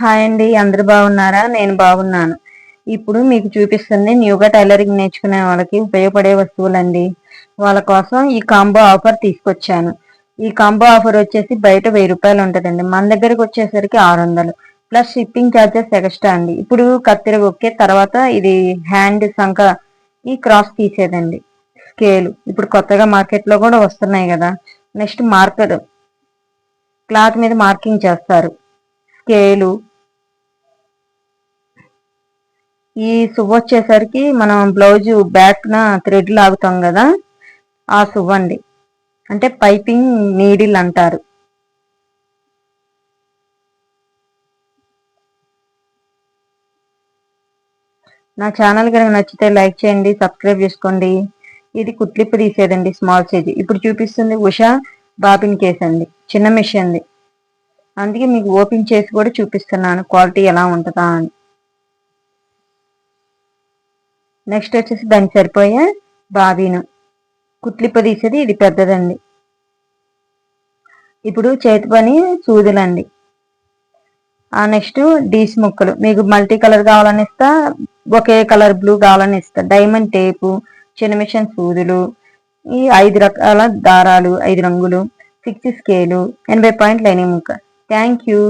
Hi అండి, అందరు బాగున్నారా? నేను బాగున్నాను. ఇప్పుడు మీకు చూపిస్తుంది న్యూగా టైలరింగ్ నేర్చుకునే వాళ్ళకి ఉపయోగపడే వస్తువులండి. వాళ్ళ కోసం ఈ కాంబో ఆఫర్ తీసుకొచ్చాను. ఈ కాంబో ఆఫర్ వచ్చేసి బయట 1000 రూపాయలు ఉంటుందండి. మన దగ్గరకు వచ్చేసరికి 600 ప్లస్ షిప్పింగ్ ఛార్జెస్ ఎక్స్ట్రా అండి. ఇప్పుడు కత్తెర ఒకే తర్వాత ఇది హ్యాండ్ సంఖ ఈ క్రాస్ తీసేదండి. స్కేలు ఇప్పుడు కొత్తగా మార్కెట్ లో కూడా వస్తున్నాయి కదా. నెక్స్ట్ మార్కర్, క్లాత్ మీద మార్కింగ్ చేస్తారు. స్కేలు, ఈ సువ్వ వచ్చేసరికి మనం బ్లౌజ్ బ్యాక్ న థ్రెడ్ లాగుతాం కదా, ఆ సువ్వ అండి. అంటే పైపింగ్ నీడిల్ అంటారు. నా ఛానల్ కనుక నచ్చితే లైక్ చేయండి, సబ్స్క్రైబ్ చేసుకోండి. ఇది కుట్లిప్పు తీసేదండి, స్మాల్ సైజ్. ఇప్పుడు చూపిస్తుంది ఉషా బాబిన్ కేస్ అండి, చిన్న మిషన్. అందుకే మీకు ఓపెన్ చేసి కూడా చూపిస్తున్నాను క్వాలిటీ ఎలా ఉంటుందా అని. నెక్స్ట్ వచ్చేసి దానికి సరిపోయే బాబీను, కుట్లిప్ప తీసేది ఇది పెద్దదండి. ఇప్పుడు చేతి పని సూదులండి. ఆ నెక్స్ట్ డీస్ ముక్కలు, మీకు మల్టీ కలర్ కావాలని ఇస్తా, ఒకే కలర్ బ్లూ కావాలని ఇస్తా. డైమండ్ టేపు, చిన్న మిషన్ సూదులు, ఈ 5 రకాల దారాలు, 5 రంగులు, 6 స్కేలు, 80 పాయింట్ లైనింగ్ ముక్క. Thank you.